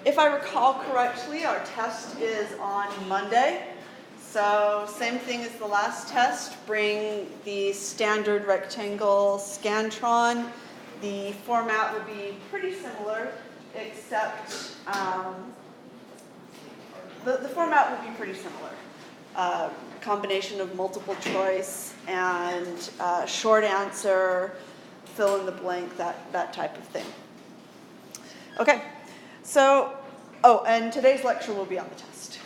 If I recall correctly, our test is on Monday. So same thing as the last test, bring the standard rectangle Scantron. The format will be pretty similar, except the format will be pretty similar. Combination of multiple choice and short answer, fill in the blank, that type of thing. Okay, so, and today's lecture will be on the test.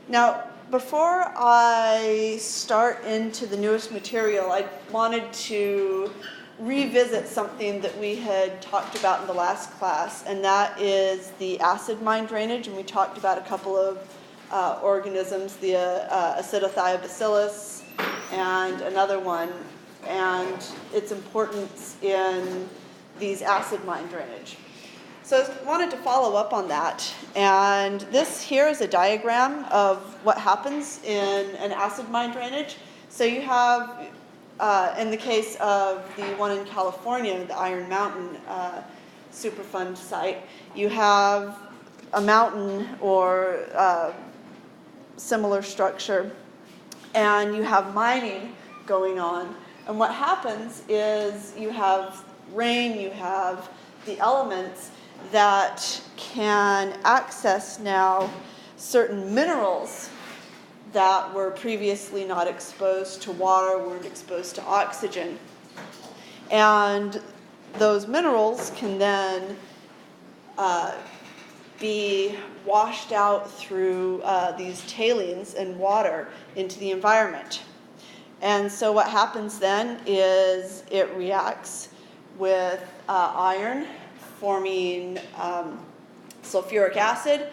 Now, before I start into the newest material, I wanted to revisit something that we had talked about in the last class, and that is the acid mine drainage, and we talked about a couple of organisms, the acidothiobacillus and another one, and its importance in these acid mine drainage. So I wanted to follow up on that, and this here is a diagram of what happens in an acid mine drainage. So you have, in the case of the one in California, the Iron Mountain Superfund site, you have a mountain or similar structure, and you have mining going on. And what happens is you have rain, you have the elements that can access now certain minerals that were previously not exposed to water, weren't exposed to oxygen. And those minerals can then be washed out through these tailings and water into the environment. And so what happens then is it reacts with iron, forming sulfuric acid,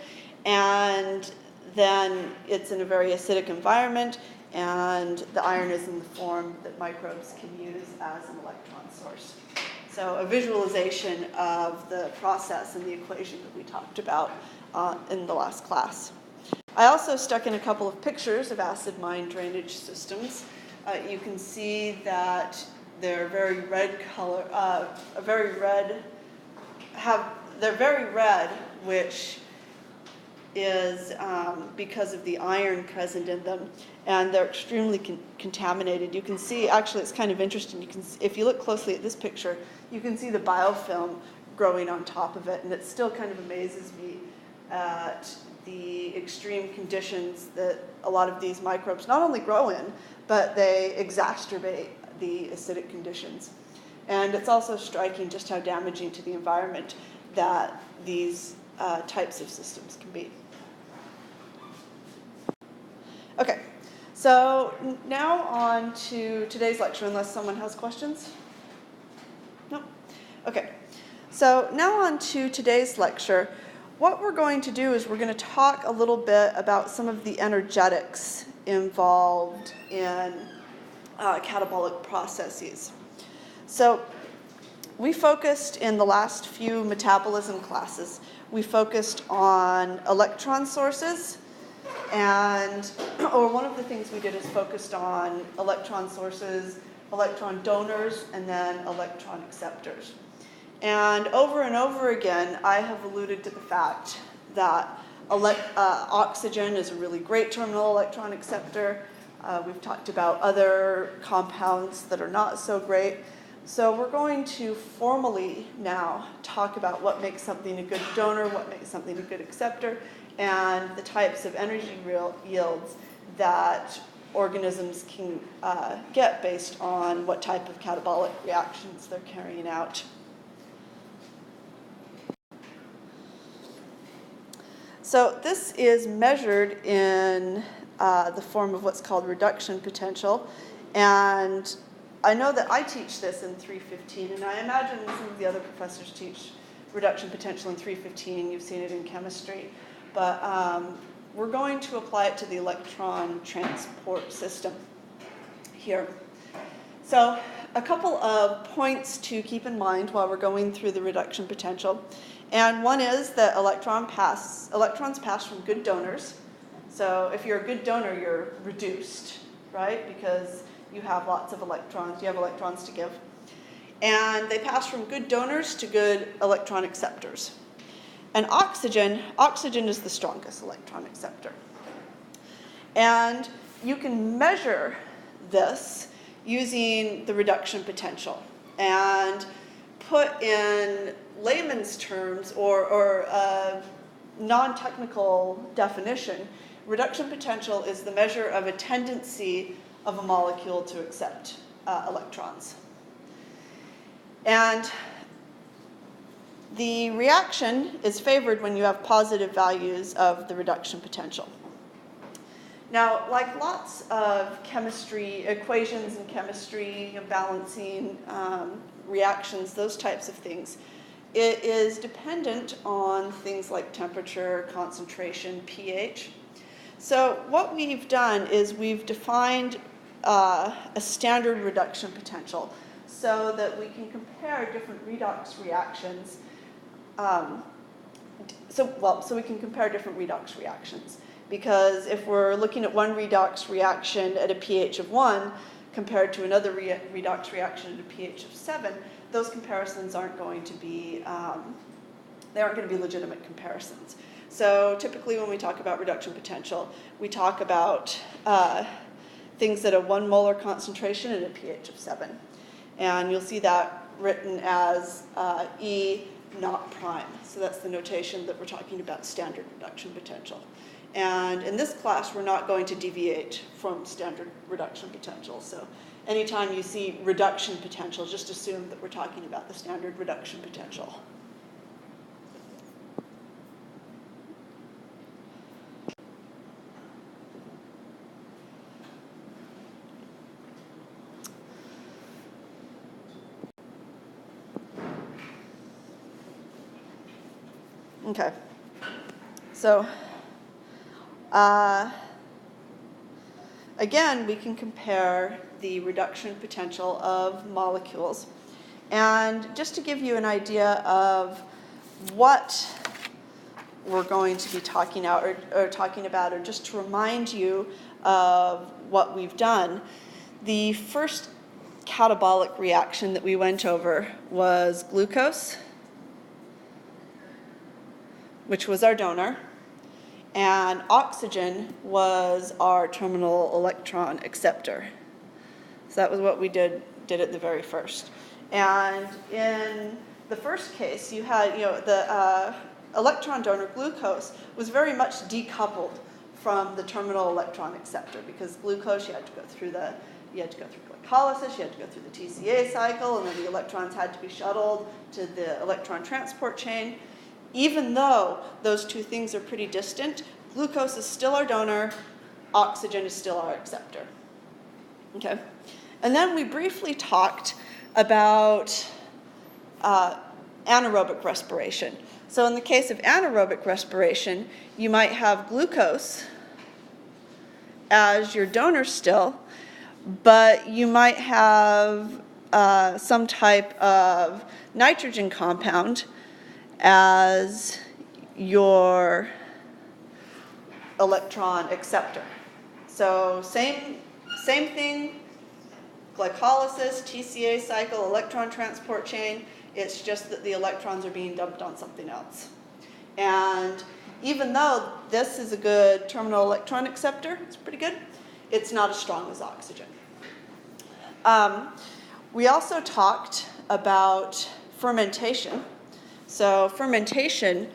and then it's in a very acidic environment, and the iron is in the form that microbes can use as an electron source. So a visualization of the process and the equation that we talked about in the last class. I also stuck in a couple of pictures of acid mine drainage systems. You can see that they're very red color, they're very red, which is because of the iron present in them, and they're extremely contaminated. You can see, actually it's kind of interesting, you can see, if you look closely at this picture, you can see the biofilm growing on top of it, and it still kind of amazes me at the extreme conditions that a lot of these microbes not only grow in, but they exacerbate the acidic conditions. And it's also striking just how damaging to the environment that these types of systems can be. Okay, so now on to today's lecture, unless someone has questions? No? Okay, so now on to today's lecture. What we're going to do is we're going to talk a little bit about some of the energetics involved in catabolic processes. So we focused in the last few metabolism classes, we focused on electron sources, or one of the things we did is focused on electron sources, electron donors, and then electron acceptors. And over again, I have alluded to the fact that oxygen is a really great terminal electron acceptor. We've talked about other compounds that are not so great. So we're going to formally now talk about what makes something a good donor, what makes something a good acceptor, and the types of energy yields that organisms can get based on what type of catabolic reactions they're carrying out. So this is measured in the form of what's called reduction potential, and I know that I teach this in 315, and I imagine some of the other professors teach reduction potential in 315. You've seen it in chemistry. But we're going to apply it to the electron transport system here. So a couple of points to keep in mind while we're going through the reduction potential. And one is that electrons pass from good donors. So if you're a good donor, you're reduced, right? Because you have lots of electrons, you have electrons to give. and they pass from good donors to good electron acceptors. And oxygen is the strongest electron acceptor. And you can measure this using the reduction potential and put in layman's terms or non-technical definition. Reduction potential is the measure of a tendency of a molecule to accept electrons. And the reaction is favored when you have positive values of the reduction potential. Now, like lots of chemistry, equations in chemistry, balancing reactions, those types of things, it is dependent on things like temperature, concentration, pH. So what we've done is we've defined a standard reduction potential so that we can compare different redox reactions. So we can compare different redox reactions. Because if we're looking at one redox reaction at a pH of 1 compared to another redox reaction at a pH of 7, those comparisons aren't going to be, they aren't going to be legitimate comparisons. So typically when we talk about reduction potential, we talk about things at a 1 molar concentration at a pH of 7. And you'll see that written as E naught prime. So that's the notation that we're talking about standard reduction potential. And in this class, we're not going to deviate from standard reduction potential. So anytime you see reduction potential, just assume that we're talking about the standard reduction potential. Okay. So again, we can compare the reduction potential of molecules. And just to give you an idea of what we're going to be talking about, or just to remind you of what we've done, the first catabolic reaction that we went over was glucose, which was our donor, and oxygen was our terminal electron acceptor. So that was what we did at the very first. And in the first case, you had, the electron donor glucose was very much decoupled from the terminal electron acceptor, because glucose, you had to go through glycolysis, you had to go through the TCA cycle, and then the electrons had to be shuttled to the electron transport chain. Even though those two things are pretty distant, glucose is still our donor, oxygen is still our acceptor. Okay? And then we briefly talked about anaerobic respiration. So in the case of anaerobic respiration, you might have glucose as your donor still, but you might have some type of nitrogen compound as your electron acceptor. So same thing, glycolysis, TCA cycle, electron transport chain. It's just that the electrons are being dumped on something else. And even though this is a good terminal electron acceptor, it's pretty good, it's not as strong as oxygen. We also talked about fermentation. So fermentation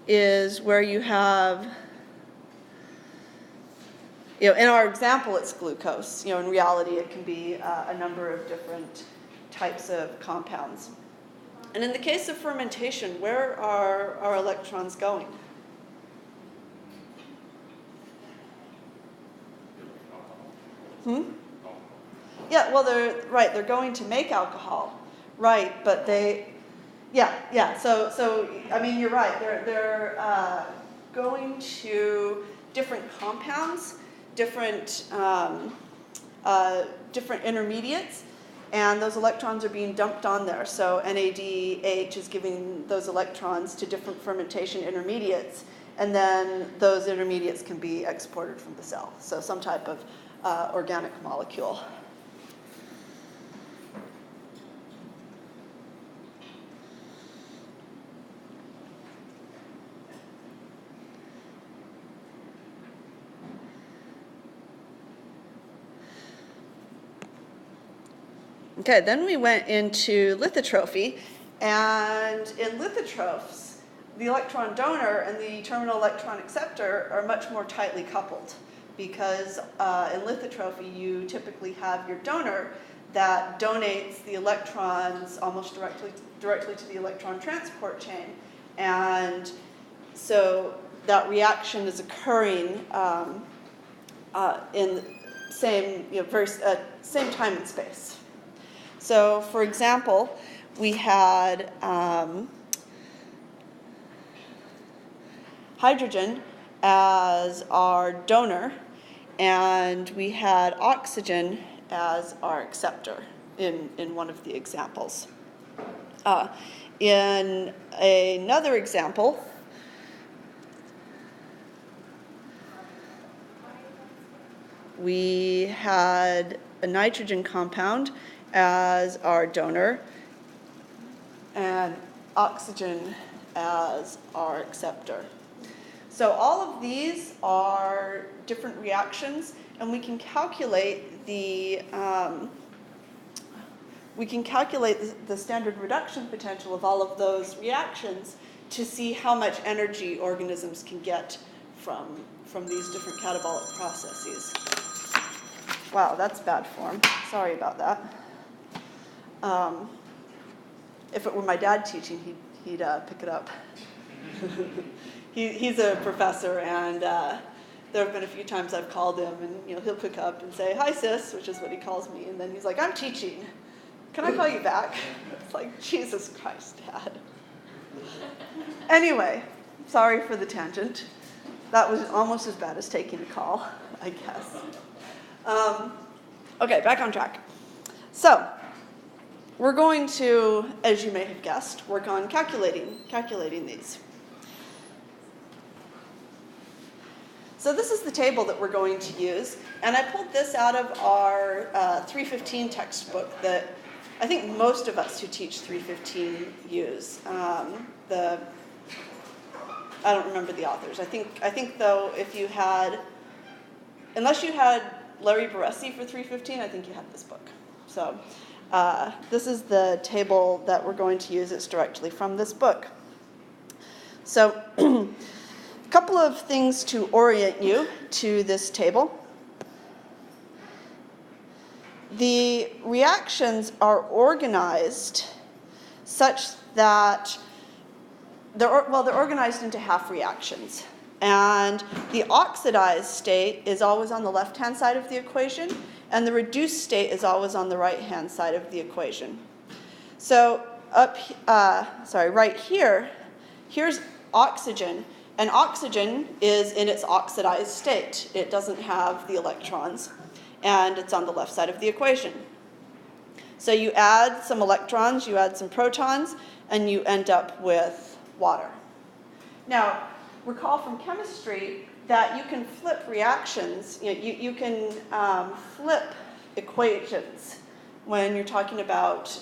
is where you have, in our example, it's glucose. In reality, it can be a number of different types of compounds. And in the case of fermentation, where are our electrons going? Yeah, well, they're going to make alcohol, right? But So I mean, you're right. They're going to different compounds, different intermediates, and those electrons are being dumped on there. So NADH is giving those electrons to different fermentation intermediates, and then those intermediates can be exported from the cell. So some type of organic molecule. Okay, then we went into lithotrophy, and in lithotrophs, the electron donor and the terminal electron acceptor are much more tightly coupled, because in lithotrophy you typically have your donor that donates the electrons almost directly to the electron transport chain, and so that reaction is occurring in same same time and space. So, for example, we had hydrogen as our donor, and we had oxygen as our acceptor in one of the examples. In another example, we had a nitrogen compound as our donor and oxygen as our acceptor. So all of these are different reactions, and we can calculate the standard reduction potential of all of those reactions to see how much energy organisms can get from these different catabolic processes. Wow, that's bad form. Sorry about that. If it were my dad teaching, he'd pick it up. He's a professor, and there have been a few times I've called him, and he'll pick up and say, "Hi, sis," which is what he calls me, and then he's like, "I'm teaching. Can I call you back?" It's like, Jesus Christ, Dad. Anyway, sorry for the tangent. That was almost as bad as taking a call, I guess. Okay, back on track. So, we're going to, as you may have guessed, work on calculating these. So this is the table that we're going to use, and I pulled this out of our 315 textbook that I think most of us who teach 315 use. I don't remember the authors. I think though, if you had, unless you had Larry Baresi for 315, I think you had this book. So this is the table that we're going to use. It's directly from this book. So a couple of things to orient you to this table. The reactions are organized such that they're organized into half reactions. And the oxidized state is always on the left-hand side of the equation, and the reduced state is always on the right-hand side of the equation. So right here, here's oxygen, and oxygen is in its oxidized state. It doesn't have the electrons, and it's on the left side of the equation. So you add some electrons, you add some protons, and you end up with water. Now, recall from chemistry that you can flip reactions. You can flip equations when you're talking about,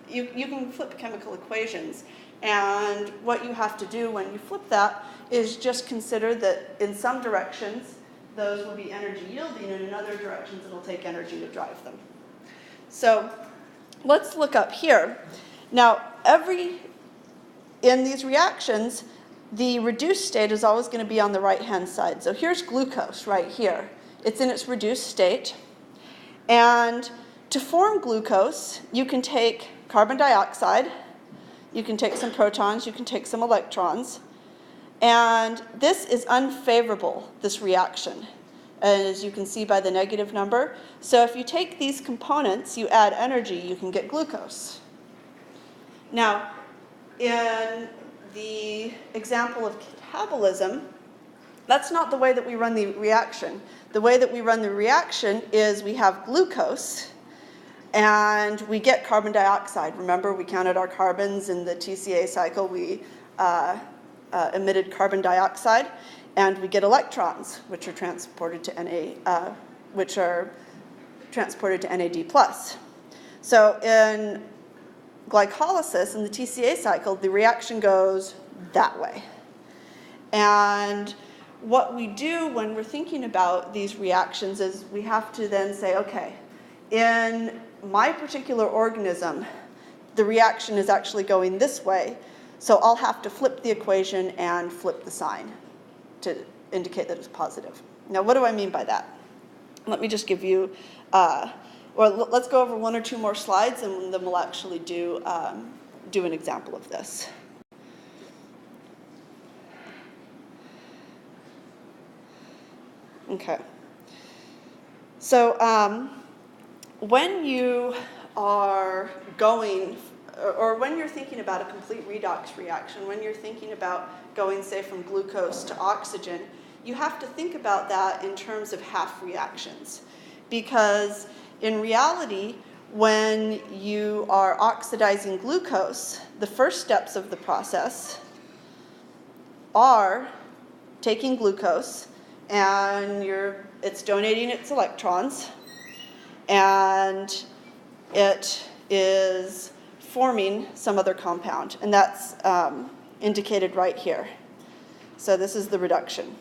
you can flip chemical equations. And what you have to do when you flip that is just consider that in some directions, those will be energy yielding, and in other directions, it'll take energy to drive them. So let's look up here. Now, in these reactions, the reduced state is always going to be on the right-hand side. So here's glucose right here. It's in its reduced state. And to form glucose, you can take carbon dioxide, you can take some protons, you can take some electrons. And this is unfavorable, this reaction, as you can see by the negative number. So if you take these components, you add energy, you can get glucose. Now, in the example of catabolism, that's not the way that we run the reaction. The way that we run the reaction is we have glucose, and we get carbon dioxide. Remember, we counted our carbons in the TCA cycle. We emitted carbon dioxide, and we get electrons, which are transported to NAD+. So in glycolysis, in the TCA cycle, the reaction goes that way. And what we do when we're thinking about these reactions is we have to then say, okay, in my particular organism, the reaction is actually going this way, so I'll have to flip the equation and flip the sign to indicate that it's positive. Now, what do I mean by that? Let me just give you, let's go over one or two more slides, and then we'll actually do an example of this. Okay. So when you are going, or when you're thinking about a complete redox reaction, when you're thinking about going, say, from glucose to oxygen, you have to think about that in terms of half reactions. Because in reality, when you are oxidizing glucose, the first steps of the process are taking glucose, and it's donating its electrons, and it is forming some other compound, and that's indicated right here. So this is the reduction.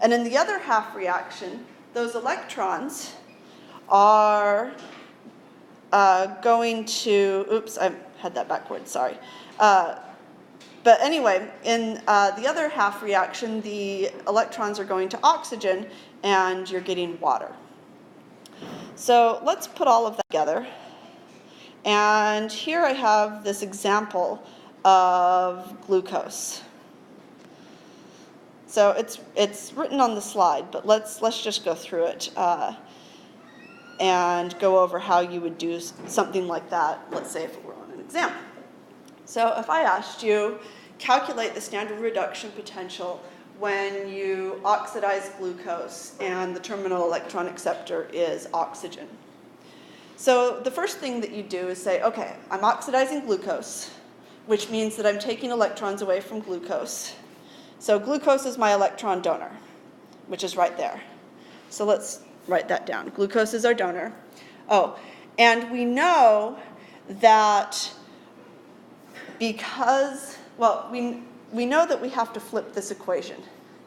And in the other half reaction, those electrons are going to, oops, I had that backwards, sorry. But anyway, in the other half reaction, the electrons are going to oxygen, and you're getting water. So let's put all of that together. And here I have this example of glucose. So it's written on the slide, but let's just go through it and go over how you would do something like that, let's say if it were on an exam. So if I asked you, calculate the standard reduction potential when you oxidize glucose and the terminal electron acceptor is oxygen. So the first thing that you do is say, okay, I'm oxidizing glucose, which means that I'm taking electrons away from glucose. So glucose is my electron donor, which is right there. So let's write that down. Glucose is our donor. Oh, and we know that because, well, we know that we have to flip this equation.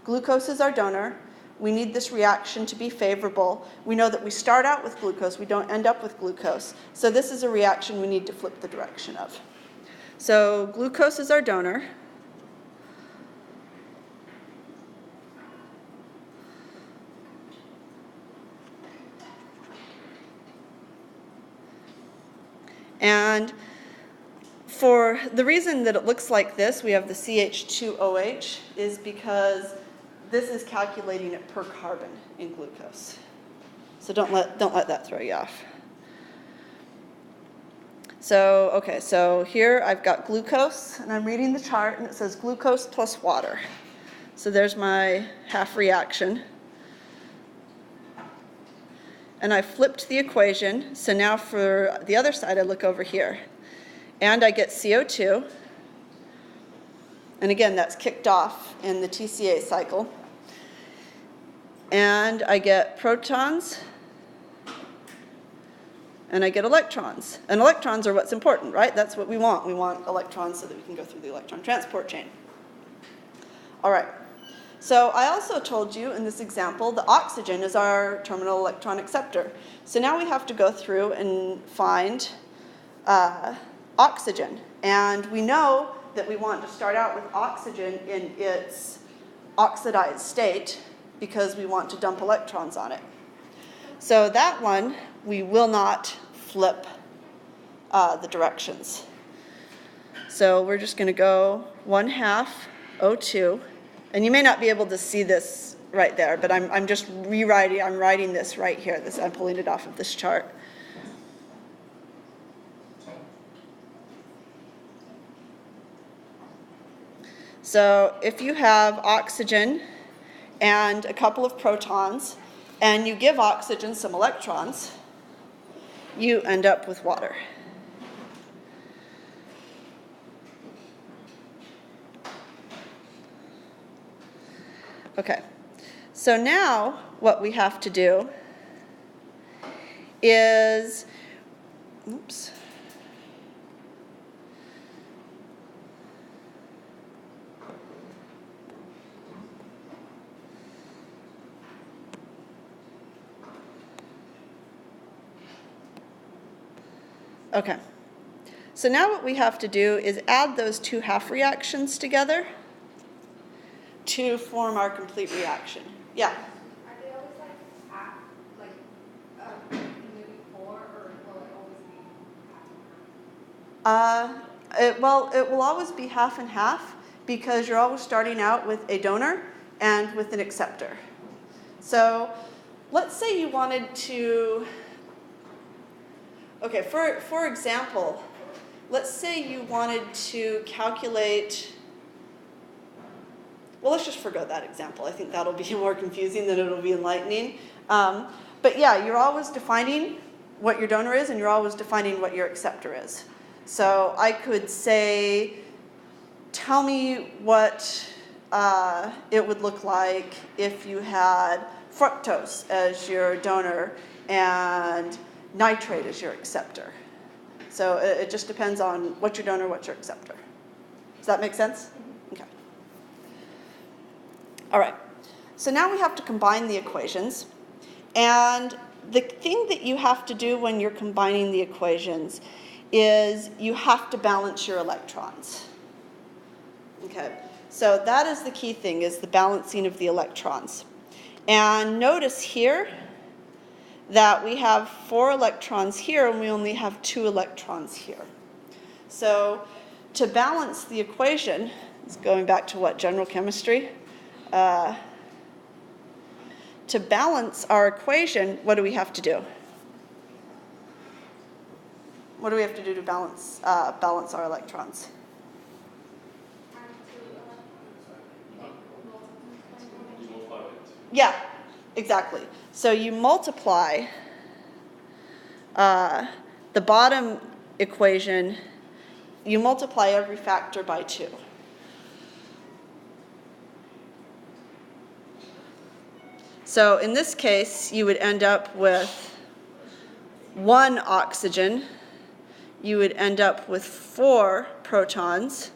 Glucose is our donor. We need this reaction to be favorable. We know that we start out with glucose. We don't end up with glucose. So this is a reaction we need to flip the direction of. So glucose is our donor. And for the reason that it looks like this, we have the CH2OH, is because this is calculating it per carbon in glucose. So don't let that throw you off. So, okay, so here I've got glucose, and I'm reading the chart, and it says glucose plus water. So there's my half reaction. And I flipped the equation, so now for the other side I look over here. And I get CO2, and again that's kicked off in the TCA cycle. And I get protons, and I get electrons. And electrons are what's important, right? That's what we want. We want electrons so that we can go through the electron transport chain. All right. So I also told you in this example the oxygen is our terminal electron acceptor. So now we have to go through and find oxygen. And we know that we want to start out with oxygen in its oxidized state because we want to dump electrons on it. So that one, we will not flip the directions. So we're just going to go 1/2 O2. And you may not be able to see this right there, but I'm just rewriting, I'm writing this right here. I'm pulling it off of this chart. So if you have oxygen and a couple of protons, and you give oxygen some electrons, you end up with water. Okay, so now what we have to do is, oops. Okay. So now what we have to do is add those two half reactions together to form our complete reaction. Yeah? Are they always maybe 4, or will it always be half and half? It will always be half and half because you're always starting out with a donor and with an acceptor. So let's say you wanted to, okay, for example, let's say you wanted to calculate, well, let's just forgo that example. I think that'll be more confusing than it'll be enlightening. But yeah, you're always defining what your donor is and you're always defining what your acceptor is. So I could say, tell me what it would look like if you had fructose as your donor and nitrate as your acceptor. So it just depends on what's your donor, what's your acceptor. Does that make sense? Okay. All right. So now we have to combine the equations. And the thing that you have to do when you're combining the equations is you have to balance your electrons. Okay. So that is the key thing, is the balancing of the electrons. And notice here that we have 4 electrons here and we only have 2 electrons here. So to balance the equation, it's going back to what, general chemistry? To balance our equation, what do we have to do? What do we have to do to balance our electrons? Yeah, exactly. So you multiply the bottom equation, you multiply every factor by 2. So in this case, you would end up with 1 oxygen, you would end up with 4 protons,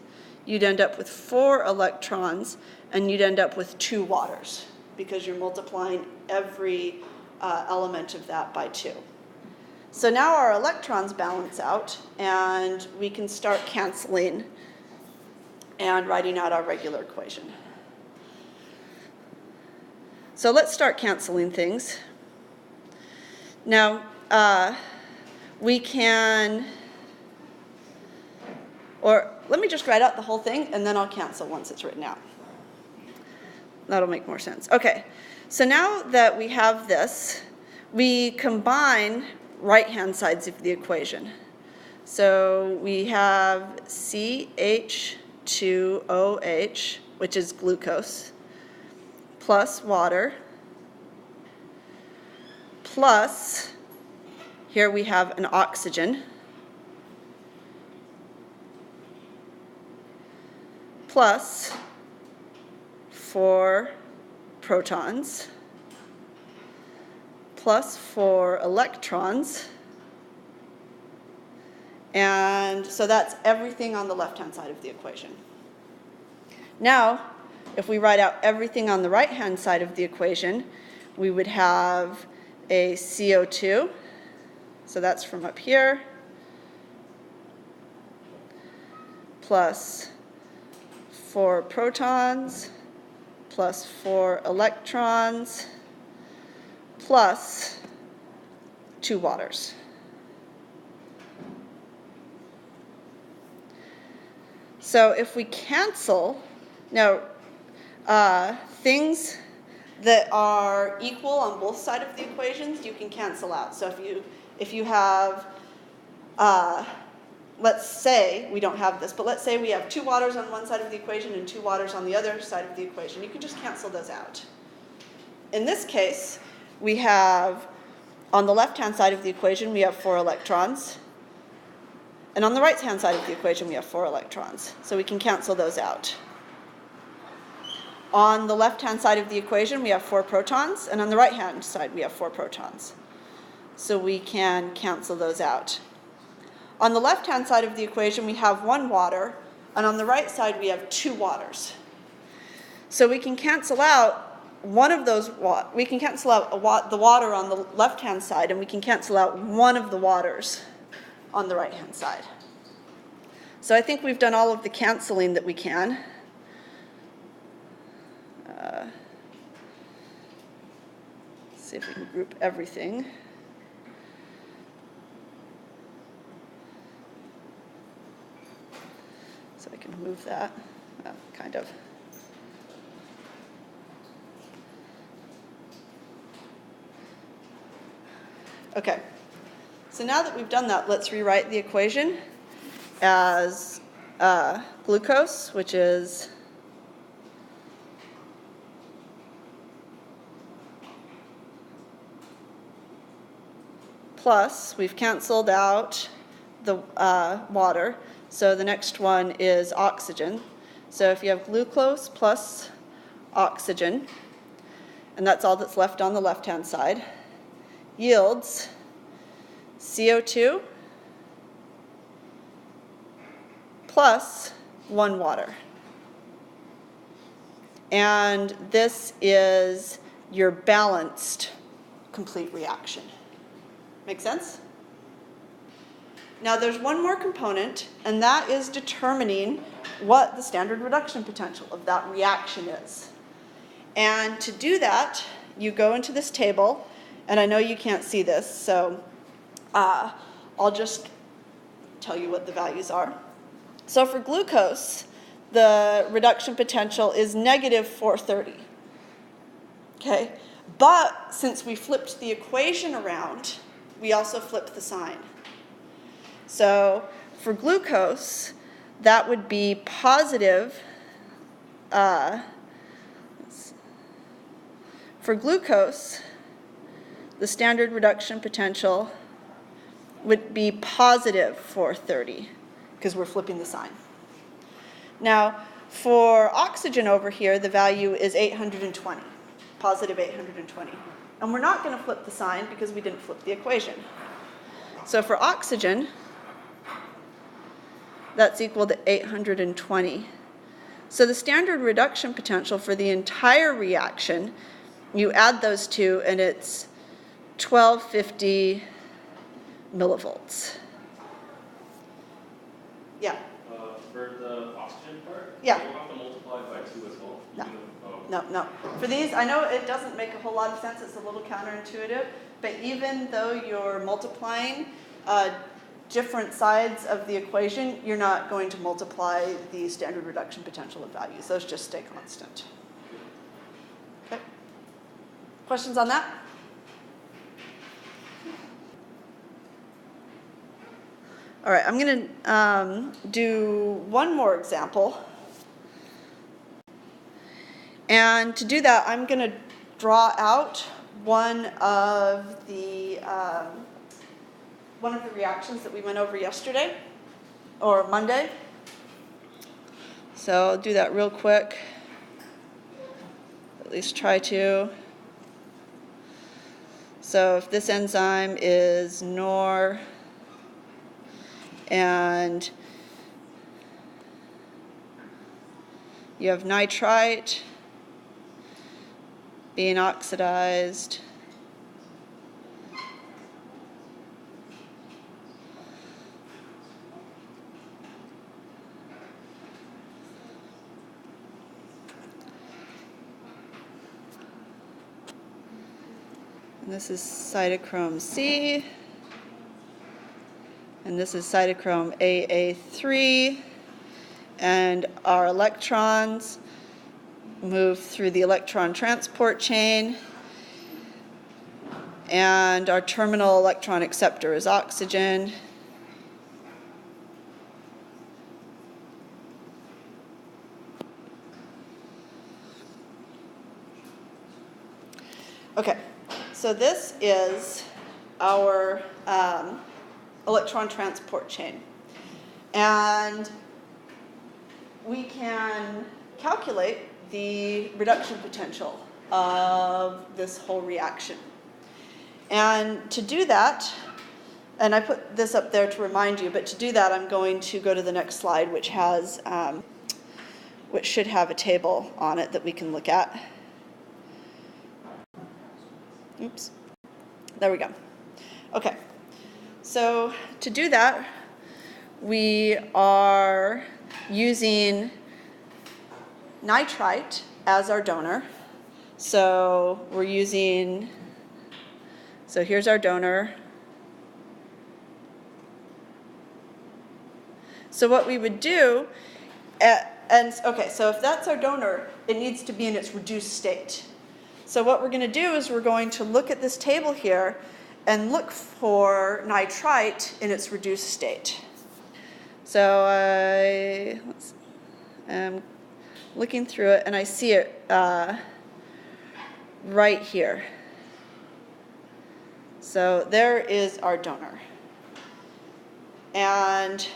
you'd end up with 4 electrons, and you'd end up with 2 waters, because you're multiplying every element of that by 2. So now our electrons balance out, and we can start canceling and writing out our regular equation. So let's start canceling things. Now, we can, or let me just write out the whole thing, and then I'll cancel once it's written out. That'll make more sense. Okay, so now that we have this, we combine right-hand sides of the equation. So we have CH2OH, which is glucose, plus water, plus, here we have an oxygen, plus 4 protons, plus 4 electrons, and so that's everything on the left-hand side of the equation. Now, if we write out everything on the right-hand side of the equation, we would have a CO2, so that's from up here, plus 4 protons, plus 4 electrons, plus 2 waters. So if we cancel, now things that are equal on both sides of the equations, you can cancel out. So if you have, let's say, we don't have this, but let's say we have 2 waters on one side of the equation and 2 waters on the other side of the equation. You can just cancel those out. In this case, we have, on the left-hand side of the equation, we have 4 electrons. And on the right-hand side of the equation, we have 4 electrons. So we can cancel those out. On the left-hand side of the equation, we have 4 protons, and on the right-hand side, we have 4 protons. So we can cancel those out. On the left-hand side of the equation, we have 1 water, and on the right side, we have 2 waters. So we can cancel out one of those, we can cancel out the water on the left-hand side, and we can cancel out one of the waters on the right-hand side. So I think we've done all of the canceling that we can. See if we can group everything. So I can move that, kind of. Okay, so now that we've done that, let's rewrite the equation as glucose, which is plus, we've canceled out the water, so the next one is oxygen. So if you have glucose plus oxygen, and that's all that's left on the left-hand side, yields CO2 plus 1 water. And this is your balanced complete reaction. Make sense? Now there's one more component, and that is determining what the standard reduction potential of that reaction is. And to do that, you go into this table, and I know you can't see this, so I'll just tell you what the values are. So for glucose, the reduction potential is negative 430. Okay? But since we flipped the equation around, we also flipped the sign. So for glucose, that would be positive. For glucose, the standard reduction potential would be positive 430, because we're flipping the sign. Now, for oxygen over here, the value is 820, positive 820. And we're not going to flip the sign because we didn't flip the equation. So for oxygen, that's equal to 820. So the standard reduction potential for the entire reaction, you add those two, and it's 1250 millivolts. Yeah? For the oxygen part, Yeah. we'll have to multiply by 2 as well. No. even if- No. For these, I know it doesn't make a whole lot of sense. It's a little counterintuitive. But even though you're multiplying different sides of the equation, you're not going to multiply the standard reduction potential of values. Those just stay constant. Okay. Questions on that? All right, I'm going to do one more example. And to do that, I'm going to draw out one of the reactions that we went over yesterday, or Monday. So I'll do that real quick. At least try to. So if this enzyme is NOR, and you have nitrite being oxidized, and this is cytochrome C, and this is cytochrome AA3, and our electrons move through the electron transport chain, and our terminal electron acceptor is oxygen. Okay, so this is our electron transport chain. And we can calculate the reduction potential of this whole reaction. And to do that, and I put this up there to remind you, but to do that I'm going to go to the next slide, which has, which should have a table on it that we can look at. Oops, there we go. Okay, So to do that, we are using nitrite as our donor. So we're using, so here's our donor. So what we would do, okay, so if that's our donor, it needs to be in its reduced state. So what we're going to do is we're going to look at this table here and look for nitrite in its reduced state. So I'm looking through it and I see it right here. So there is our donor. And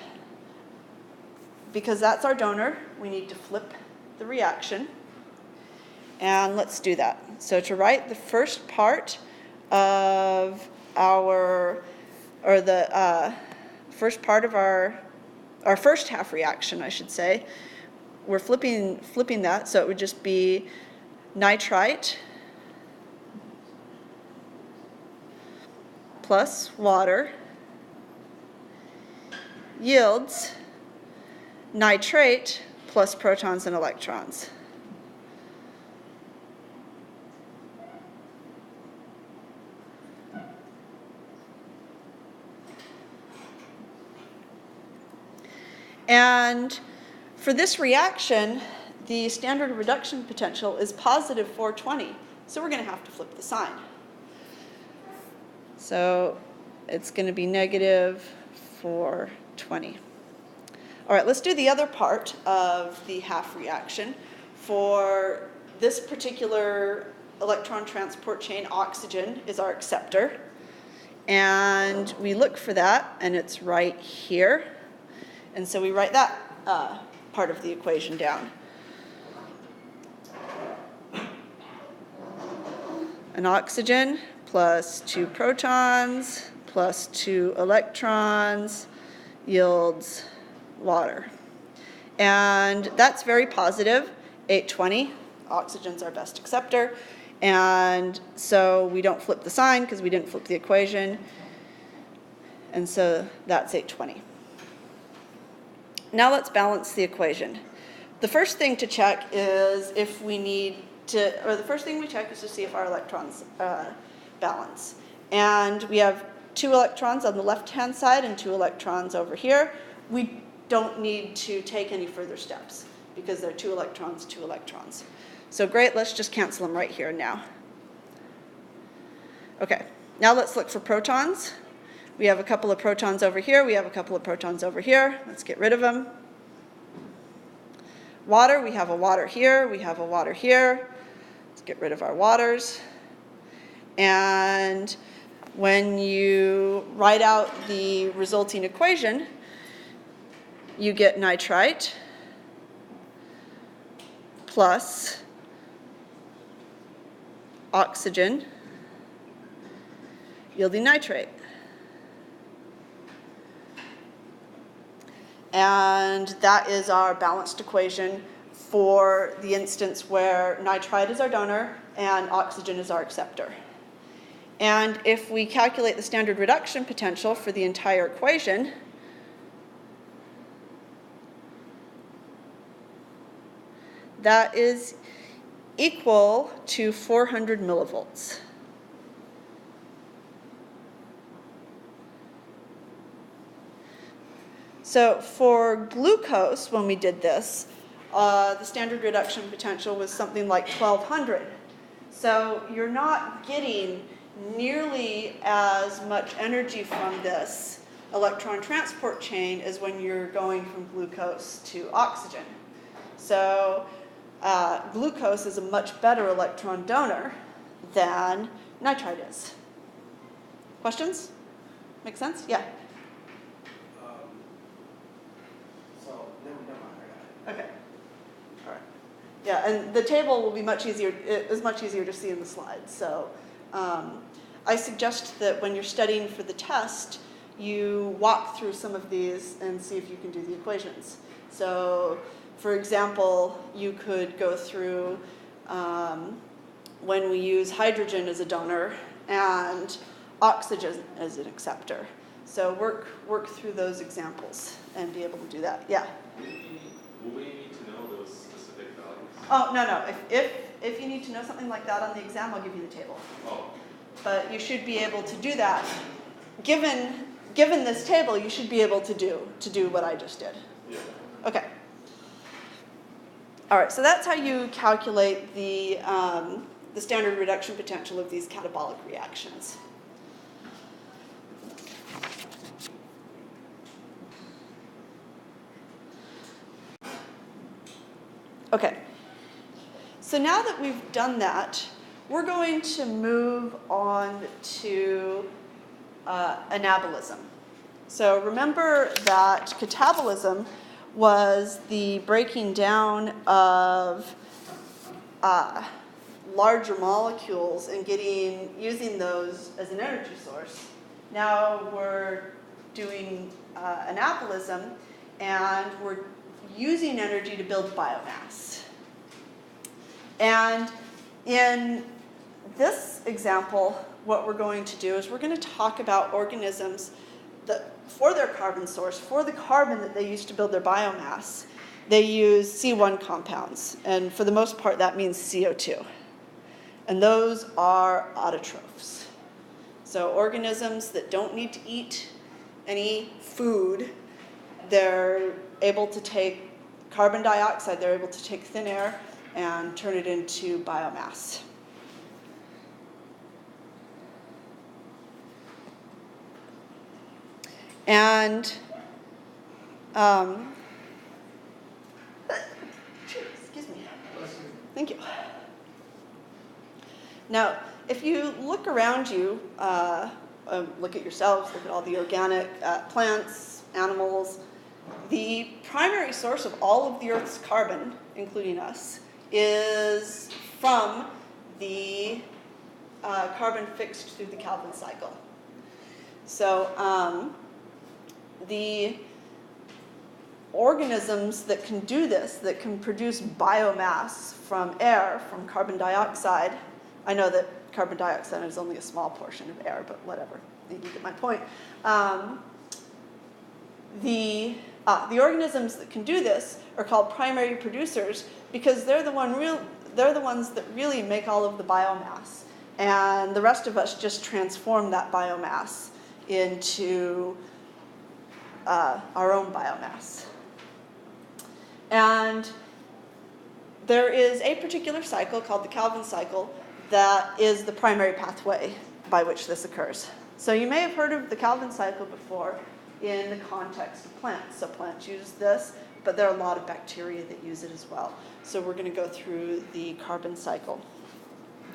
because that's our donor, we need to flip the reaction. And let's do that. So to write the first part of our first half reaction, I should say, we're flipping that, so it would just be nitrite plus water yields nitrate plus protons and electrons. And for this reaction, the standard reduction potential is positive 420. So we're going to have to flip the sign. So it's going to be negative 420. All right, let's do the other part of the half reaction. For this particular electron transport chain, oxygen is our acceptor. And we look for that, and it's right here. And so we write that part of the equation down. An oxygen plus 2 protons plus 2 electrons yields water. And that's very positive, 820. Oxygen's our best acceptor. And so we don't flip the sign because we didn't flip the equation. And so that's 820. Now let's balance the equation. The first thing to check is if we need to, or the first thing we check is to see if our electrons balance. And we have 2 electrons on the left-hand side and 2 electrons over here. We don't need to take any further steps because they're 2 electrons, 2 electrons. So great, let's just cancel them right here and now. Okay, now let's look for protons. We have a couple of protons over here. We have a couple of protons over here. Let's get rid of them. Water, we have a water here. We have a water here. Let's get rid of our waters. And when you write out the resulting equation, you get nitrite plus oxygen yielding nitrate. And that is our balanced equation for the instance where nitrite is our donor and oxygen is our acceptor. And if we calculate the standard reduction potential for the entire equation, that is equal to 400 millivolts. So for glucose, when we did this, the standard reduction potential was something like 1200. So you're not getting nearly as much energy from this electron transport chain as when you're going from glucose to oxygen. So glucose is a much better electron donor than nitrite is. Questions? Make sense? Yeah. Never mind, I got it. Okay. All right. Yeah, and the table will be much easier. It is much easier to see in the slides. So I suggest that when you're studying for the test, you walk through some of these and see if you can do the equations. So, for example, you could go through when we use hydrogen as a donor and oxygen as an acceptor. So work through those examples and be able to do that. Yeah. Will we need to know those specific values? Oh, no. If you need to know something like that on the exam, I'll give you the table. Oh, But you should be able to do that. Given this table, you should be able to do what I just did. yeah. Okay. All right, so that's how you calculate the standard reduction potential of these catabolic reactions. Okay, so now that we've done that, we're going to move on to anabolism. So remember that catabolism was the breaking down of larger molecules and using those as an energy source. Now we're doing anabolism, and we're using energy to build biomass. And in this example, what we're going to do is we're going to talk about organisms that, for their carbon source, for the carbon that they use to build their biomass, they use C1 compounds. And for the most part, that means CO2. And those are autotrophs. So organisms that don't need to eat any food, they're able to take carbon dioxide, they're able to take thin air and turn it into biomass. And excuse me. Thank you. Now, if you look around you, look at yourselves, look at all the organic plants, animals, the primary source of all of the Earth's carbon, including us, is from the carbon fixed through the Calvin cycle. So the organisms that can do this, that can produce biomass from air, from carbon dioxide, I know that carbon dioxide is only a small portion of air, but whatever, you get my point. The organisms that can do this are called primary producers because they're the ones that really make all of the biomass, and the rest of us just transform that biomass into our own biomass. And there is a particular cycle called the Calvin cycle that is the primary pathway by which this occurs. So you may have heard of the Calvin cycle before in the context of plants. So plants use this, but there are a lot of bacteria that use it as well. So we're going to go through the carbon cycle,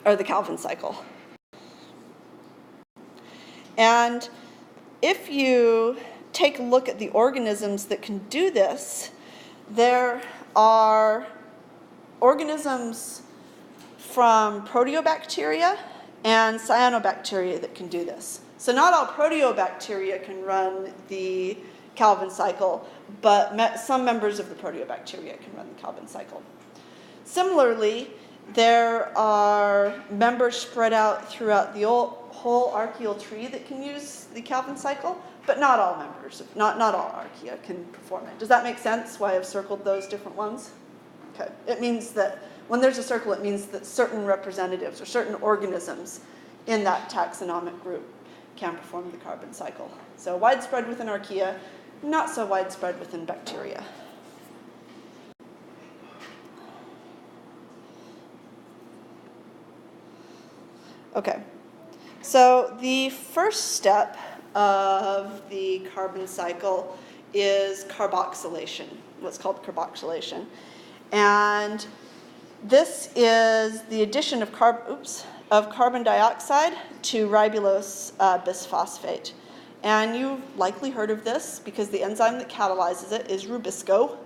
or the Calvin cycle. And if you take a look at the organisms that can do this, there are organisms from proteobacteria and cyanobacteria that can do this. So not all proteobacteria can run the Calvin cycle, but some members of the proteobacteria can run the Calvin cycle. Similarly, there are members spread out throughout the whole archaeal tree that can use the Calvin cycle, but not all members, not all archaea can perform it. Does that make sense, why I've circled those different ones? Okay, it means that when there's a circle, it means that certain representatives or certain organisms in that taxonomic group can perform the carbon cycle. So widespread within archaea, not so widespread within bacteria. Okay, so the first step of the carbon cycle is carboxylation, what's called carboxylation. And this is the addition of carbon dioxide to ribulose bisphosphate. And you've likely heard of this because the enzyme that catalyzes it is rubisco.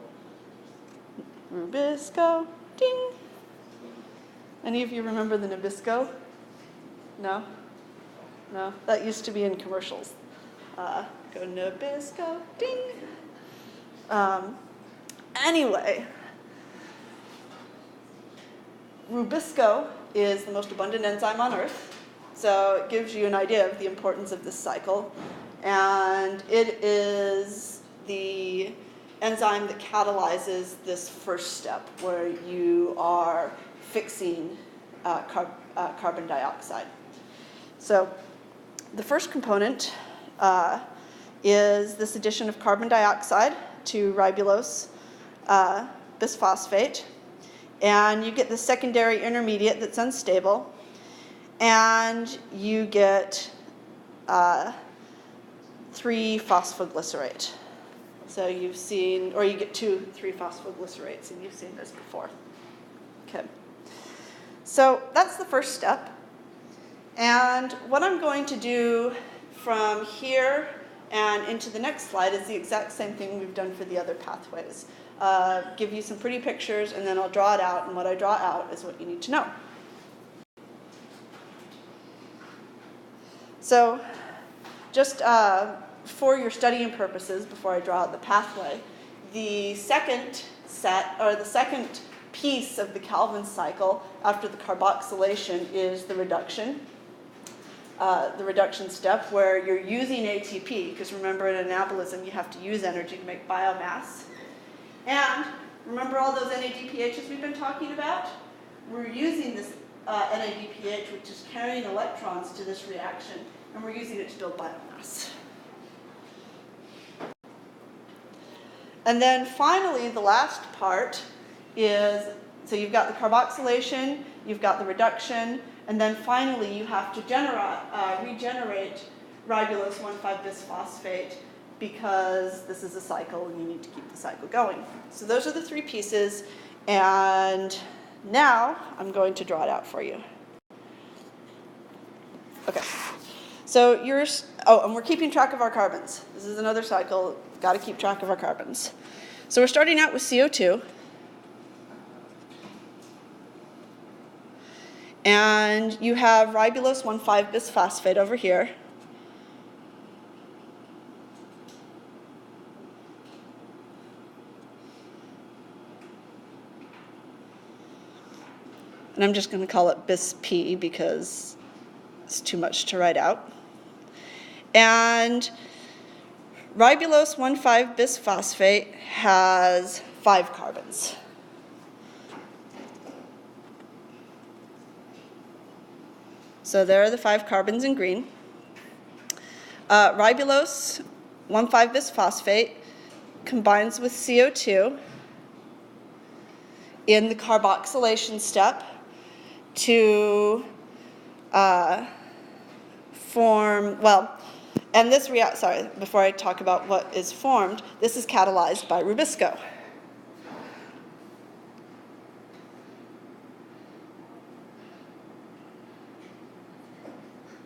Rubisco, ding. Any of you remember the Nabisco? No? No? That used to be in commercials. Go Nabisco, ding. Anyway, rubisco is the most abundant enzyme on Earth, so it gives you an idea of the importance of this cycle. and it is the enzyme that catalyzes this first step where you are fixing carbon dioxide. So the first component is this addition of carbon dioxide to ribulose bisphosphate, and you get the secondary intermediate that's unstable, and you get 3-phosphoglycerate. So you've seen, or you get 2,3-phosphoglycerates, and you've seen this before. Okay. So that's the first step. And what I'm going to do from here and into the next slide is the exact same thing we've done for the other pathways. Give you some pretty pictures, and then I'll draw it out, and what I draw out is what you need to know. So just for your studying purposes, before I draw out the pathway, the second set, or the second piece of the Calvin cycle after the carboxylation is the reduction. The reduction step where you're using ATP, because remember in anabolism you have to use energy to make biomass. And remember all those NADPHs we've been talking about? We're using this NADPH, which is carrying electrons to this reaction, and we're using it to build biomass. And then finally, the last part is, so you've got the carboxylation, you've got the reduction, and then finally you have to regenerate ribulose 1,5-bisphosphate, because this is a cycle and you need to keep the cycle going. So those are the three pieces, and now I'm going to draw it out for you. Okay. So and we're keeping track of our carbons. This is another cycle, got to keep track of our carbons. So we're starting out with CO2. And you have ribulose 1,5-bisphosphate over here. And I'm just going to call it bis-P because it's too much to write out. And ribulose 1,5-bisphosphate has 5 carbons. So there are the 5 carbons in green. Ribulose 1,5-bisphosphate combines with CO2 in the carboxylation step to form, and this before I talk about what is formed, this is catalyzed by Rubisco.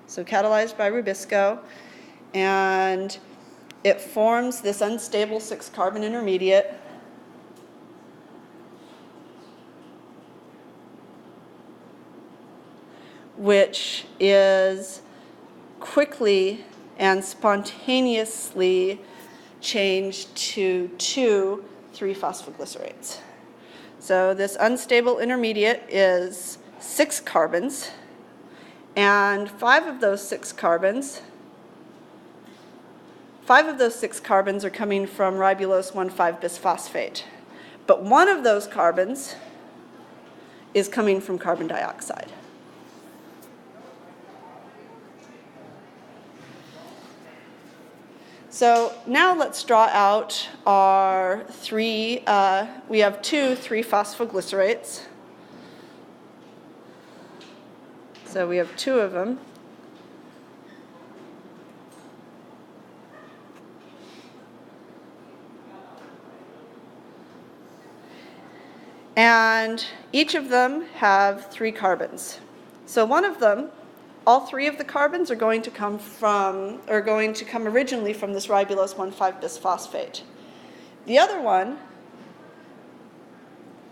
So catalyzed by Rubisco, and it forms this unstable 6-carbon intermediate, which is quickly and spontaneously changed to 2,3-phosphoglycerates. So this unstable intermediate is 6 carbons, and 5 of those 6 carbons are coming from ribulose 1,5-bisphosphate. But one of those carbons is coming from carbon dioxide. So now let's draw out our we have 2 3-phosphoglycerates. So we have 2 of them. And each of them have 3 carbons. So one of them, all 3 of the carbons are going to come originally from this ribulose 1,5-bisphosphate. The other one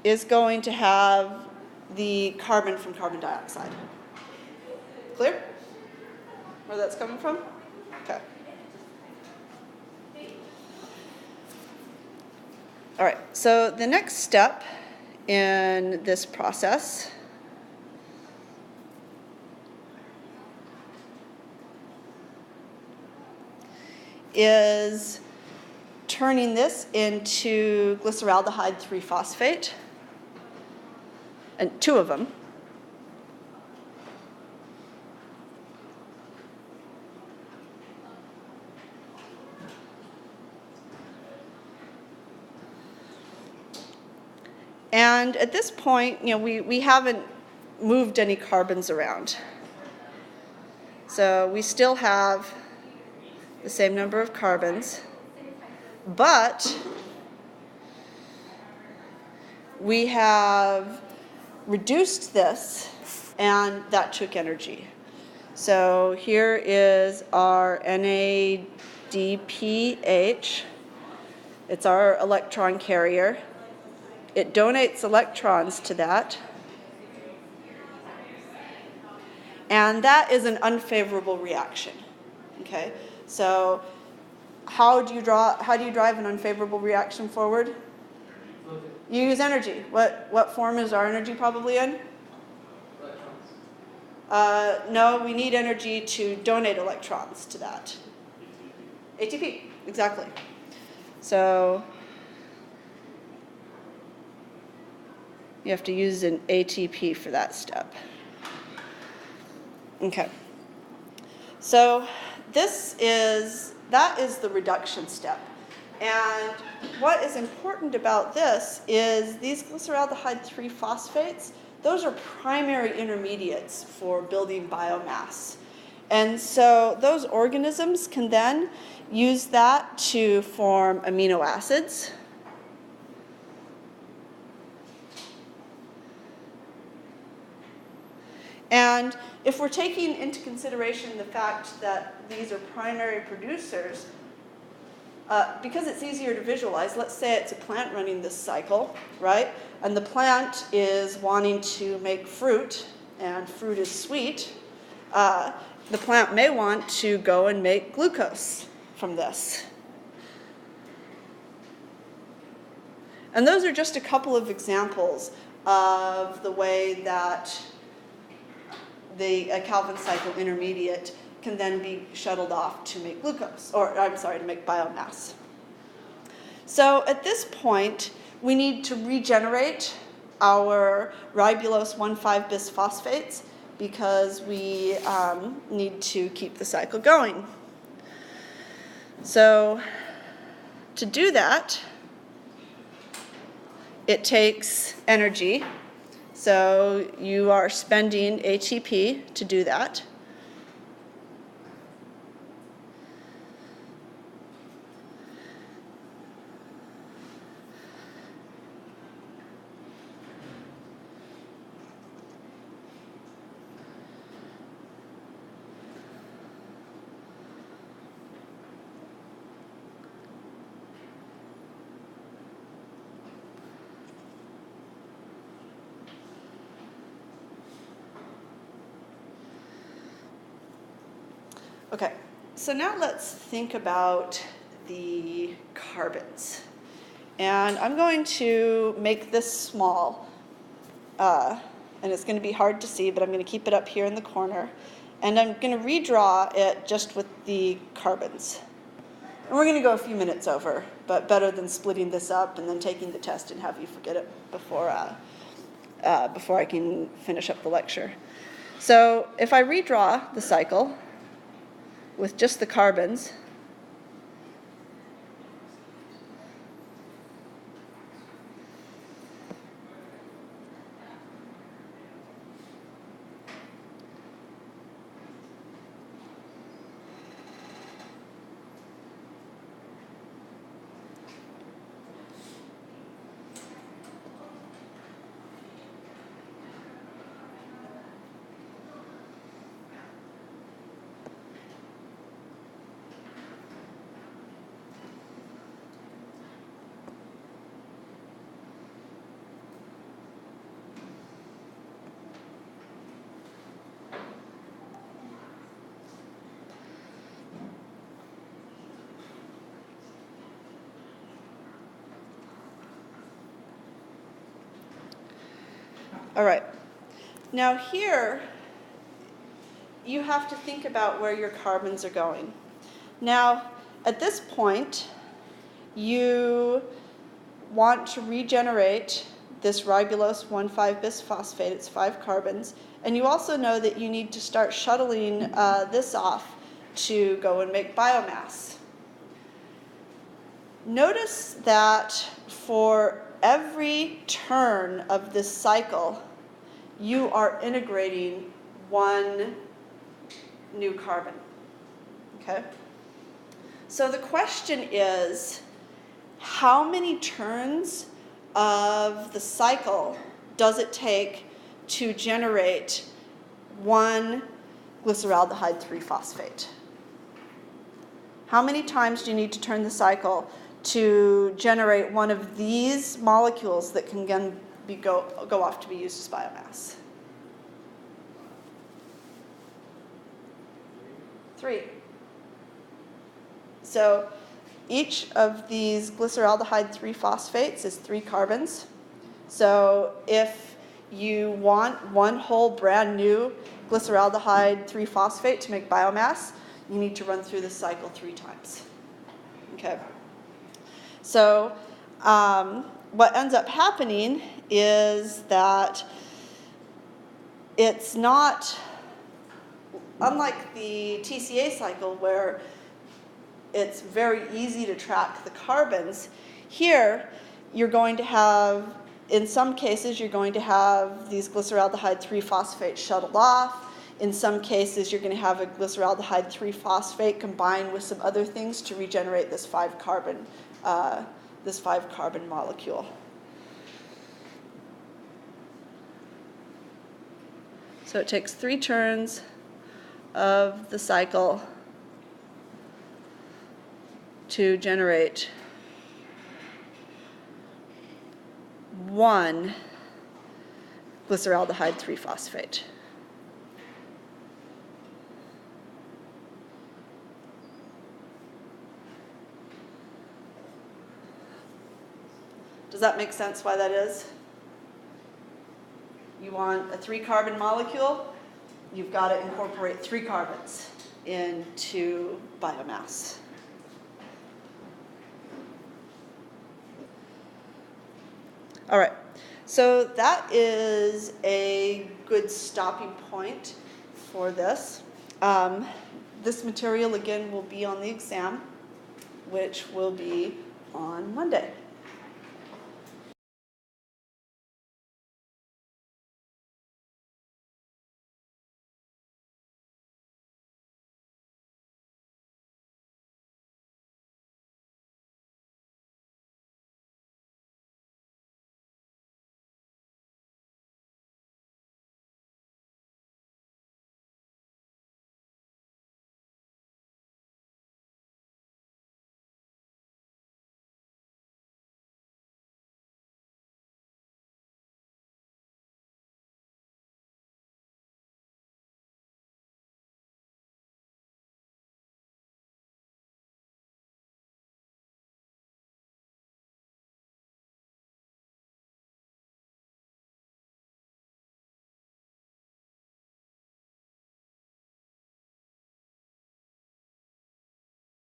is going to have the carbon from carbon dioxide. Clear? Where that's coming from? Okay. All right, so the next step in this process is turning this into glyceraldehyde 3-phosphate, and 2 of them. And at this point, we haven't moved any carbons around. So we still have the same number of carbons, but we have reduced this, and that took energy. So here is our NADPH. It's our electron carrier. It donates electrons to that. And that is an unfavorable reaction. Okay? So how do you drive an unfavorable reaction forward? You use energy. What form is our energy probably in? No, we need energy to donate electrons to that. ATP, exactly. So you have to use an ATP for that step. Okay. So that is the reduction step. And what is important about this is these glyceraldehyde 3-phosphates, those are primary intermediates for building biomass. And so those organisms can then use that to form amino acids. And if we're taking into consideration the fact that these are primary producers, because it's easier to visualize, let's say it's a plant running this cycle, right? And the plant is wanting to make fruit, and fruit is sweet. The plant may want to go and make glucose from this. And those are just a couple of examples of the way that a Calvin cycle intermediate can then be shuttled off to make glucose, to make biomass. So at this point, we need to regenerate our ribulose 1,5-bisphosphates because we need to keep the cycle going. So to do that, it takes energy. So you are spending ATP to do that. Okay, so now let's think about the carbons. And I'm going to make this small, and it's going to be hard to see, but I'm going to keep it up here in the corner. And I'm going to redraw it just with the carbons. And we're going to go a few minutes over, but better than splitting this up and then taking the test and have you forget it before I can finish up the lecture. So if I redraw the cycle with just the carbons, all right. Now here, you have to think about where your carbons are going. Now, At this point, you want to regenerate this ribulose 1,5-bisphosphate, it's 5 carbons, and you also know that you need to start shuttling this off to go and make biomass. Notice that for every turn of this cycle, you are integrating 1 new carbon, okay? So the question is, how many turns of the cycle does it take to generate 1 glyceraldehyde 3-phosphate? How many times do you need to turn the cycle to generate one of these molecules that can then go off to be used as biomass? 3. So each of these glyceraldehyde 3-phosphates is 3 carbons. So if you want 1 whole brand new glyceraldehyde 3-phosphate to make biomass, you need to run through this cycle 3 times. Okay. So what ends up happening is that it's not, unlike the TCA cycle where it's very easy to track the carbons, here you're going to have, in some cases, you're going to have these glyceraldehyde 3-phosphate shuttled off. In some cases, you're going to have a glyceraldehyde 3-phosphate combined with some other things to regenerate this 5 carbon molecule. So it takes 3 turns of the cycle to generate 1 glyceraldehyde 3-phosphate. Does that make sense why that is? You want a 3-carbon molecule, you've got to incorporate 3 carbons into biomass. All right, so that is a good stopping point for this. This material, again, will be on the exam, which will be on Monday.